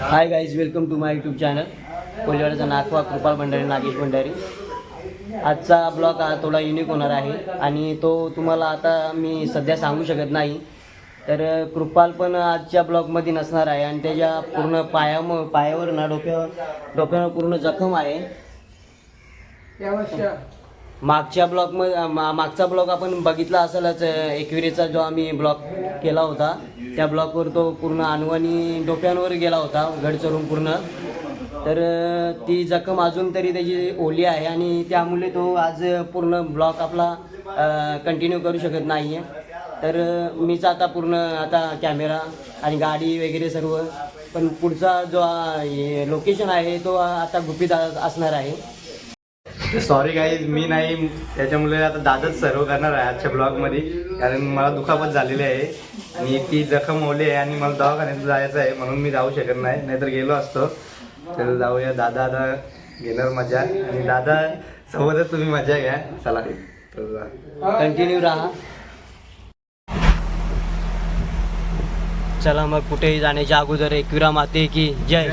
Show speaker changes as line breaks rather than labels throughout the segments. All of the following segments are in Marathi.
High guys, welcome to my YouTube channel. कोल्हेवाड्याचा नागवा कृपाल भंडारी, नागेश भंडारी. आजचा ब्लॉग हा थोडा युनिक होणार आहे आणि तो तुम्हाला आता मी सध्या सांगू शकत नाही. तर कृपाल पण आजच्या ब्लॉगमध्ये नसणार आहे आणि त्याच्या पूर्ण पायावर ना डोक्यावर पूर्ण जखम आहे. मागचा ब्लॉग आपण बघितला असेलच, एकविरेचा जो आम्ही ब्लॉग केला होता त्या ब्लॉगवर तो पूर्ण अनवाणी डोक्यांवर गेला होता, गड चढून पूर्ण. तर ती जखम अजून तरी त्याची ओली आहे आणि त्यामुळे तो आज पूर्ण ब्लॉग आपला कंटिन्यू करू शकत नाही आहे. तर मीच आता पूर्ण कॅमेरा आणि गाडी वगैरे सर्व, पण पुढचा जो लोकेशन आहे तो आता गुपित असणार आहे.
सॉरी गाईज, मी नाही, त्याच्यामुळे आता दादाच सर्व करणार आहे आजच्या ब्लॉगमध्ये. कारण मला दुखापत झालेली आहे आणि ती जखम ओली आहे आणि मला दवाखान्यात जायचं आहे, म्हणून मी जाऊ शकत नाही, नाहीतर गेलो असतो. तर जाऊया, दादा आता घेणार मजा आणि दादा सोबतच तुम्ही मजा घ्या. चला
कंटिन्यू राहा. चला मग, कुठेही जाण्याच्या अगोदर एकविरा माते की जय.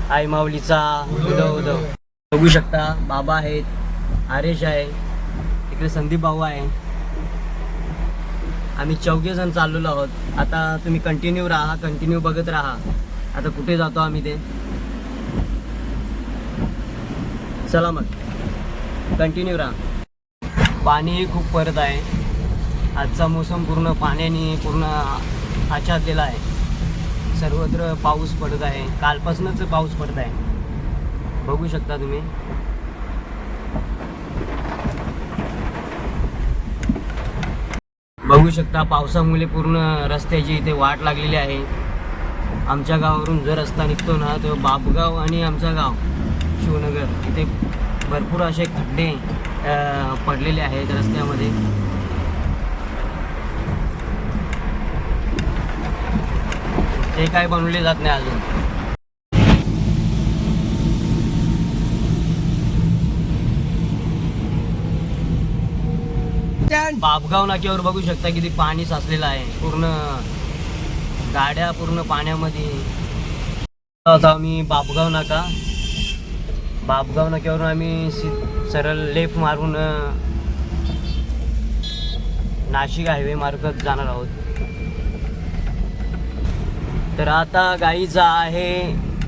आई माऊलीचा उदव उदव. बघू शकता बाबा आहेत, आरेश आहे, इकडे संदीप भाऊ आहे. आम्ही 4 जण चाललेलो आहोत. आता तुम्ही कंटिन्यू राहा, कंटिन्यू बघत राहा. आता कुठे जातो आम्ही ते, चला मग कंटिन्यू राहा. पाणीही खूप पडत आहे. आजचा मोसम पूर्ण पाण्याने पूर्ण आच्छादलेला आहे. सर्वत्र पाऊस पडत आहे, कालपासूनच पाऊस पडत आहे. बघू शकता तुम्ही. बघू शकता पावसामुळे पूर्ण रस्त्याची इथे वाट लागलेली आहे. आमच्या गावावरून जो रस्ता निघतो ना, तो बापगाव आणि आमचं गाव शिवनगर, इथे भरपूर असे खड्डे पडलेले आहेत रस्त्यामध्ये. ते काय बनवले जात नाही अजून. बापगाव नाक्यावर बघू शकता किती पाणी साचलेलं आहे. पूर्ण गाड्या पूर्ण पाण्यामध्ये. आता आम्ही बापगाव नाक्यावरून आम्ही सरळ लेफ्ट मारून नाशिक हायवे मार्फत जाणार आहोत. तर आता गाईचा आहे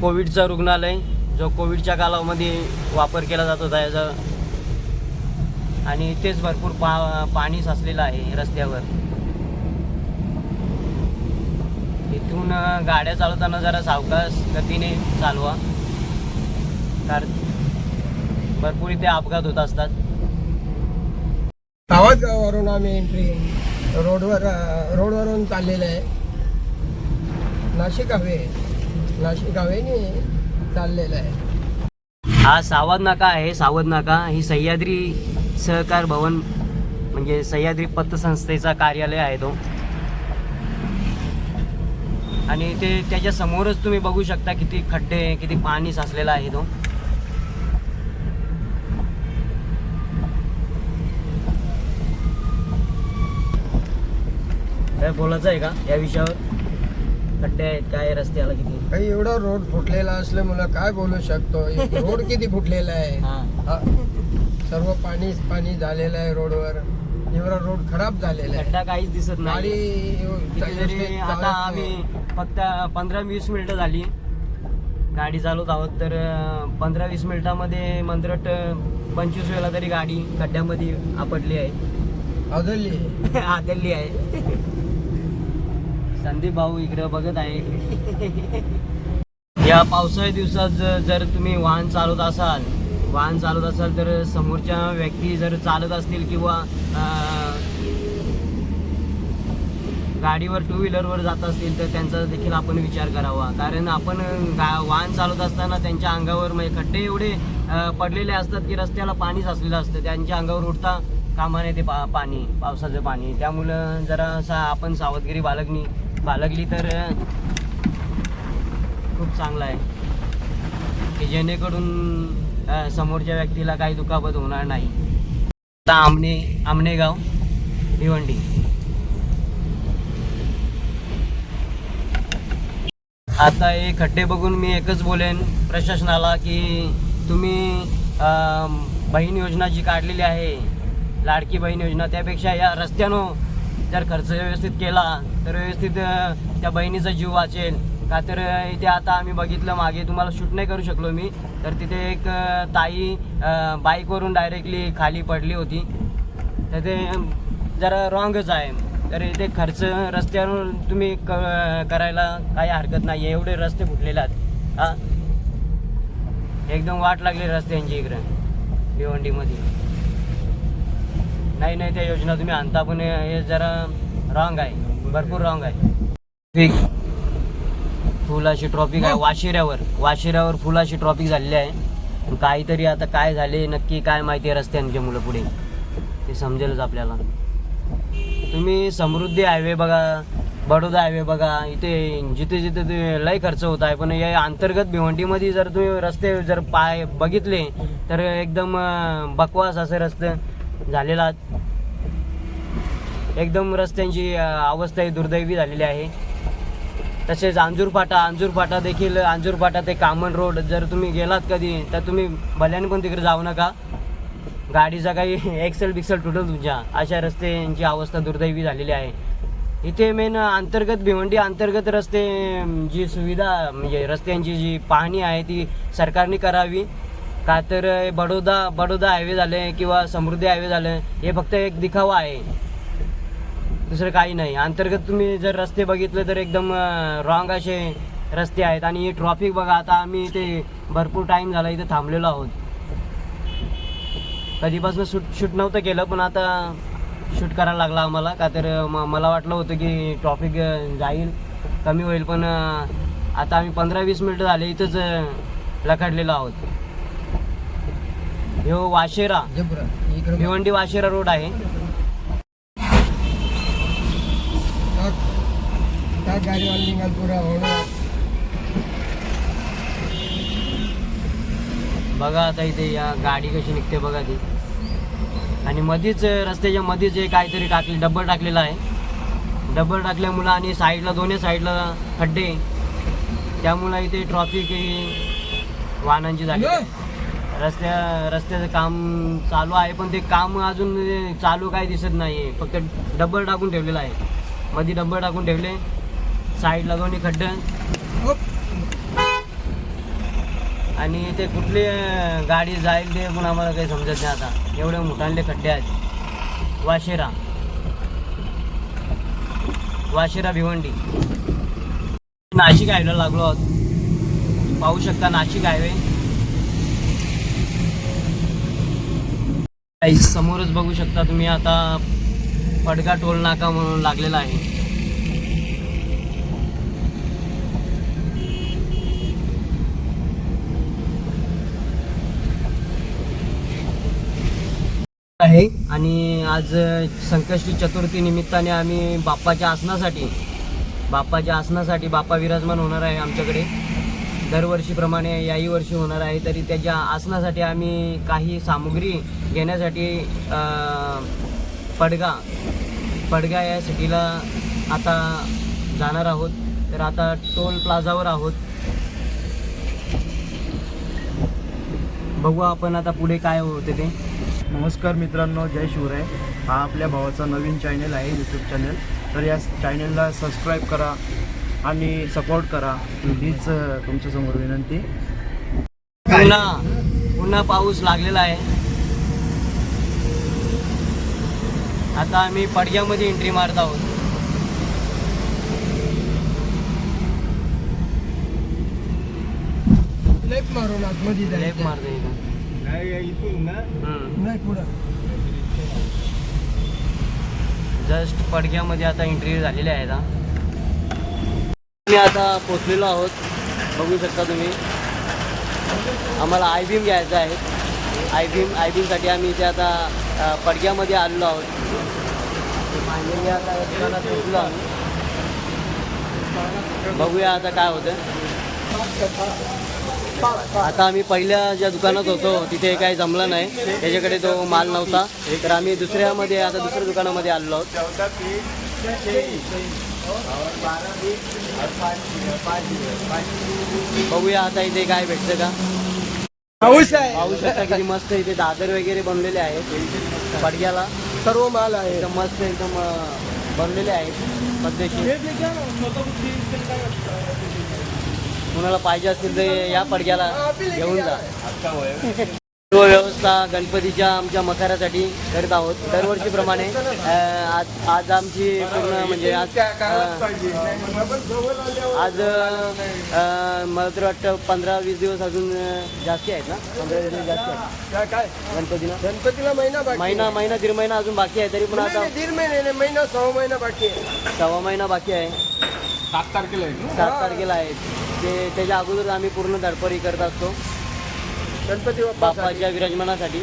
कोविडचा रुग्णालय, जो कोविडच्या कालामध्ये वापर केला जात होता याचा, आणि इथेच भरपूर पाणी साचलेलं आहे रस्त्यावर. इथून गाड्या चालवताना जरा सावकाश गतीने चालवा, कारण भरपूर इथे अपघात होत असतात.
गावावरून आम्ही एंट्री रोडवरून चाललेलं आहे. नाशिक हवेने चाललेलं आहे.
हा सावध नाका आहे. सावध नाका ही सह्याद्री सहकार भवन म्हणजे सह्याद्री पतसंस्थेचा कार्यालय आहे तो. आणि ते त्याच्या समोरच तुम्ही बघू शकता किती खड्डे, किती पाणी साचलेलं आहे तो. काय बोलायचं आहे का या विषयावर? खड्डे आहेत काय रस्त्याला, किती
काही एवढा रोड फुटलेला असल्यामुळे काय बोलू शकतो. रोड किती फुटलेला आहे. सर्व पाणी झालेलं आहे रोडवर. एवढा रोड खराब झालेला आहे.
खड्डा काहीच दिसत नाही. आता आम्ही फक्त 15-20 मिनिटं झाली गाडी चालवत आहोत. तर 15-20 मिनिटामध्ये मंत्रट 25 वेळा तरी गाडी खड्ड्यामध्ये आपटली आहे, आदळली आहे. संदीप भाऊ इकडे बघत आहे. या पावसाळ्या दिवसात जर तुम्ही वाहन चालवत असाल तर समोरच्या व्यक्ती जर चालत असतील किंवा गाडीवर 2 व्हीलरवर जात असतील तर त्यांचा देखील आपण विचार करावा. कारण आपण वाहन चालवत असताना त्यांच्या अंगावर म्हणजे खड्डे एवढे पडलेले असतात की रस्त्याला पाणी साचलेलं असतं. त्यांच्या अंगावर उडता कामा नये ते पावसाचं पाणी. त्यामुळं जरा आपण सावधगिरी बाळगली तर खूप चांगलं आहे, की जेणेकरून समोरच्या व्यक्तीला काही दुखापत होणार नाही. आता आमनेगाव भिवंडी. आता हे खड्डे बघून मी एकच बोलेन प्रशासनाला की तुम्ही बहीण योजना जी काढलेली आहे, लाडकी बहीण योजना, त्यापेक्षा या रस्त्यानं जर खर्च व्यवस्थित केला तर व्यवस्थित त्या बहिणीचा जीव वाचेल. का तर इथे आता आम्ही बघितलं, मागे तुम्हाला शूट नाही करू शकलो मी, तर तिथे एक ताई बाईकवरून डायरेक्टली खाली पडली होती. तर ते जरा रॉंगच आहे. तर इथे खर्च रस्त्यावर तुम्ही करायला काही हरकत नाही आहे. एवढे रस्ते फुटलेले आहेत. हां, एकदम वाट लागली रस्त्यांची इकडे भिवंडीमध्ये. नाही त्या योजना तुम्ही आणता, पण हे जरा रॉंग आहे, भरपूर रॉंग आहे. फुलाची ट्रॉफिक आहे वाशिऱ्यावर फुलाची ट्रॉफिक झालेली आहे. काहीतरी आता काय झाले नक्की काय माहिती आहे रस्त्यांच्या मुलं पुढे ते समजेलच आपल्याला. तुम्ही समृद्धी हायवे बघा, बडोदा हायवे बघा, इथे जिथे ते लय खर्च होत आहे. पण या अंतर्गत भिवंडीमध्ये जर तुम्ही रस्ते जर बघितले तर एकदम बकवास असे रस्ते झालेला. एकदम रस्त्यांची अवस्था ही दुर्दैवी झालेली आहे. तसेच अंजूर फाटा देखील, अंजूर फाटा ते कामन रोड जर तुम्ही गेलात कधी तर तुम्ही भल्याने पण तिकडे जाऊ नका. गाडीचा काही एक्सेल बिक्सेल तुटल तुमच्या. अशा रस्त्यांची अवस्था दुर्दैवी झालेली आहे. इथे मेन अंतर्गत भिवंडी अंतर्गत रस्ते जी सुविधा म्हणजे रस्त्यांची जी पाहणी आहे ती सरकारने करावी. का तर बडोदा हायवे झाले किंवा समृद्धी हायवे झाले हे फक्त एक दिखावा आहे, दुसरं काही नाही. अंतर्गत तुम्ही जर रस्ते बघितले तर एकदम रॉंग असे रस्ते आहेत. आणि हे ट्रॉफिक बघा, आता आम्ही इथे भरपूर टाईम झाला इथे थांबलेलो आहोत. कधीपासून शूट नव्हतं केलं, पण आता शूट करायला लागला आम्हाला. का तर मला वाटलं होतं की ट्रॉफिक जाईल, कमी होईल, पण आता आम्ही 15-20 मिनटं झाले इथंच लखाडलेलो आहोत. ह्यो वाशेरा भिवंडी वाशेरा रोड आहे. बघा आता इथे या गाडी कशी निघते बघा ती. आणि मध्येच रस्त्याच्या मध्येच काहीतरी डब्बर टाकलेला आहे. डब्बर टाकल्यामुळं आणि साईडला दोन्ही साईडला खड्डे, त्यामुळं इथे ट्रॉफिक वाहनांची झाली. रस्त्याचं काम चालू आहे, पण ते काम अजून चालू काही दिसत नाही आहे. फक्त डब्बर टाकून ठेवलेलं आहे, मध्ये डब्बर टाकून ठेवले, साईडला दोन्ही खड्डे. आणि ते कुठली गाडी जाईल ते पण आम्हाला काही समजत नाही आता. एवढे मोठाले खड्डे आहेत. वाशेरा भिवंडी. नाशिक हायवेला लागलो आहोत, पाहू शकता नाशिक हायवे. समोरच बघू शकता तुम्ही आता पडगा टोल नाका म्हणून लागलेला आहे. आणि आज संकष्टी चतुर्थी निमित्ताने आम्ही बाप्पाच्या आसनासाठी बाप्पा विराजमान होणार आहे आमच्याकडे. दरवर्षीप्रमाणे याही वर्षी होणार आहे. तरी त्याच्या आसनासाठी आम्ही काही सामुग्री घेण्यासाठी पडगा या सिटीला आता जाणार आहोत. तर आता टोल प्लाझावर आहोत. बघू आपण आता पुढे काय होते ते.
नमस्कार मित्रांनो, जय शिवराय. हा आपल्या भावाचा नवीन चॅनल आहे, यूट्यूब चॅनल. तर या चॅनलला सबस्क्राईब करा आणि सपोर्ट करा, हीच तुमच्यासमोर विनंती.
पुन्हा पाऊस लागलेला आहे. आता आम्ही पडग्यामध्ये एंट्री मारत आहोत.
लेफ्ट मारून आतमध्ये जायचं.
लेफ्ट मारते
नाही पुढं.
जस्ट पडग्यामध्ये आता एंट्री झालेली आहे. मी आता पोचलेलो आहोत, बघू शकता तुम्ही. आम्हाला आय बीम घ्यायचं आहे. आय बीमसाठी आम्ही इथे आता पडग्यामध्ये आलेलो आहोत. फायनली आता दुकानात पोचलो आम्ही. बघूया आता काय होतं. आता आम्ही पहिल्या ज्या दुकानात होतो तिथे काही जमलं नाही, त्याच्याकडे तो माल नव्हता. तर आम्ही दुसऱ्या दुकानामध्ये आलेलो आहोत. बघूया आता इथे काय भेटतं का.
पाऊस आहे,
पाहू शकता किती मस्त इथे दादर वगैरे बनलेले आहेत पडग्याला.
सर्व माल आहे.
एकदम मस्त एकदम बनलेले आहेत पद्धतशीर. कुणाला पाहिजे असतील तर या पडग्याला घेऊन जा. सर्व व्यवस्था गणपतीच्या आमच्या मखरासाठी करत आहोत दरवर्षीप्रमाणे. आज आमची पूर्ण म्हणजे आज मला तर वाटतं 15-20 दिवस अजून जास्ती आहेत ना. 15-20 दिवस जास्ती आहेत
काय
गणपतीला.
गणपतीला महिना बाकी आहे.
महिना दीड महिना अजून बाकी आहे. तरी पण
नाही,
आता
नाही, दीड महिने नाही, महिना 6 महिना बाकी आहे.
6 महिना बाकी आहे. 7 तारखेला आहे ते. त्याच्या अगोदर आम्ही पूर्ण धडपडी करत असतो
गणपती बाप्पा
बाप्पाच्या विराजमानासाठी.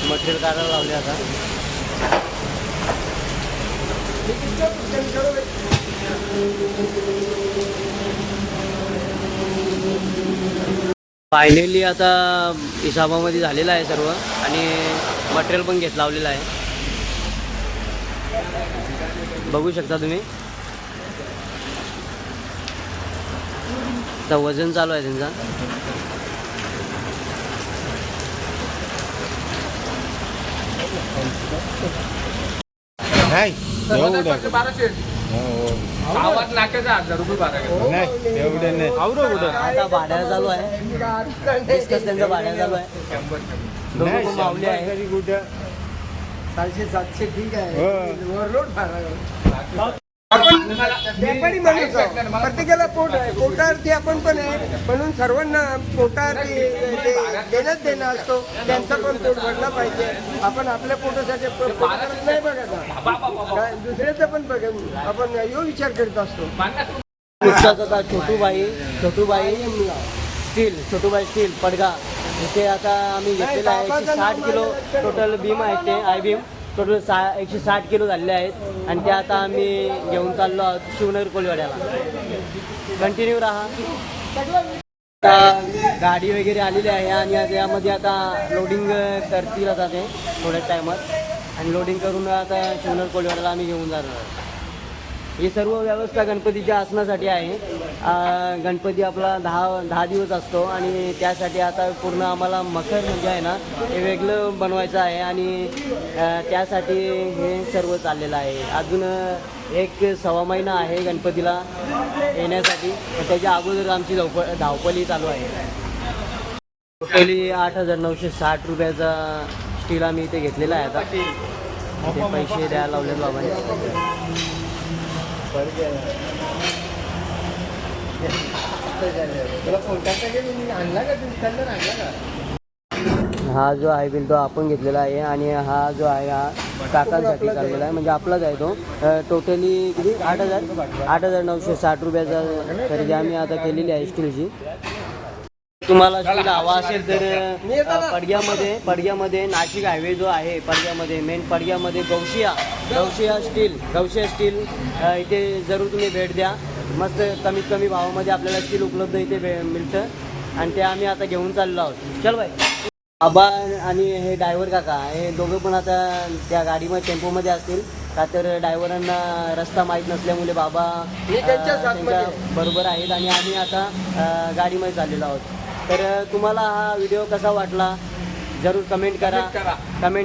मटेरियल काढायला लावले आता. फायनली आता हिसाबामध्ये झालेलं आहे सर्व आणि मटेरियल पण लावलेलं आहे. बघू शकता तुम्ही. आता वजन चालू आहे त्यांचा. आता भाड्या चालू आहे. डिस्कस त्यांचा भाड्या चालू आहे. दोघं पण माऊली आहे.
700 ठीक आहे. ओव्हरलोड फार. आपण व्यापारी माणूस आहोत. प्रत्येकाला पोट आहे. पोटावरती आपण पण आहे म्हणून सर्वांना पोटावरती देण्यात देणं असतो. त्यांचं पण पोट भरलं पाहिजे. आपण आपल्या पोटासाठी पोटावरच नाही बघायचा, काय दुसऱ्याचं पण बघा. आपण यो विचार करत असतो.
नुकताच आता छोटूबाई स्टील पडगा इथे आता आम्ही घेतलेला आहे. 160 किलो टोटल बीम आहेत ते. आय बीम टोटल 160 किलो झालेले आहेत आणि ते आता आम्ही घेऊन चाललो आहोत शिवनगर कोळीवाड्याला. कंटिन्यू राहा. आता गाडी वगैरे आलेली आहे आणि त्यामध्ये आता लोडिंग करतील आता ते थोड्या टायमात आणि लोडिंग करून आता शिवनगर कोळीवाड्याला आम्ही घेऊन जाणार आहोत. ही सर्व व्यवस्था गणपतीच्या आसनासाठी आहे. गणपती आपला 10 दिवस असतो आणि त्यासाठी आता पूर्ण आम्हाला मखर म्हणजे आहे ना हे वेगळं बनवायचं आहे आणि त्यासाठी हे सर्व चाललेलं आहे. अजून 1-1.25 महिना आहे गणपतीला येण्यासाठी. त्याच्या अगोदर आमची धावपळी चालू आहे. टोटली 8,960 रुपयाचा स्टील आम्ही इथे घेतलेला आहे. आता ते पैसे द्यायला लावलेत बाबांनी. हा जो आहे बिल तो आपण घेतलेला आहे आणि हा जो आहे हा काकांसाठी चाललेला आहे म्हणजे आपलाच आहे तो. टोटली किती 8,960 रुपयाचा खरेदी आम्ही आता केलेली आहे स्टीलची. तुम्हाला स्टील हवा असेल तर पडग्यामध्ये नाशिक हायवे जो आहे पडग्यामध्ये मेन पडग्यामध्ये गौशिया स्टील इथे जरूर तुम्ही भेट द्या. मस्त कमीत कमी भावामध्ये आपल्याला स्टील उपलब्ध इथे मिळतं आणि ते आम्ही आता घेऊन चाललो आहोत. चल बाई. बाबा आणि हे ड्रायव्हर काका हे दोघं पण आता त्या गाडीमध्ये टेम्पोमध्ये असतील का तर ड्रायव्हरांना रस्ता माहीत नसल्यामुळे बाबा त्यांच्या बरोबर आहेत आणि आम्ही आता गाडीमध्ये चाललेलो आहोत. तर तुम्हाला हा व्हिडिओ कसा वाटला जरूर कमेंट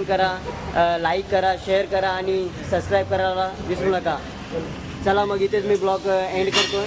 करा, लाईक करा, शेअर करा आणि सबस्क्राईब करायला विसरू नका. चला मग इथेच मी ब्लॉग एंड करतो.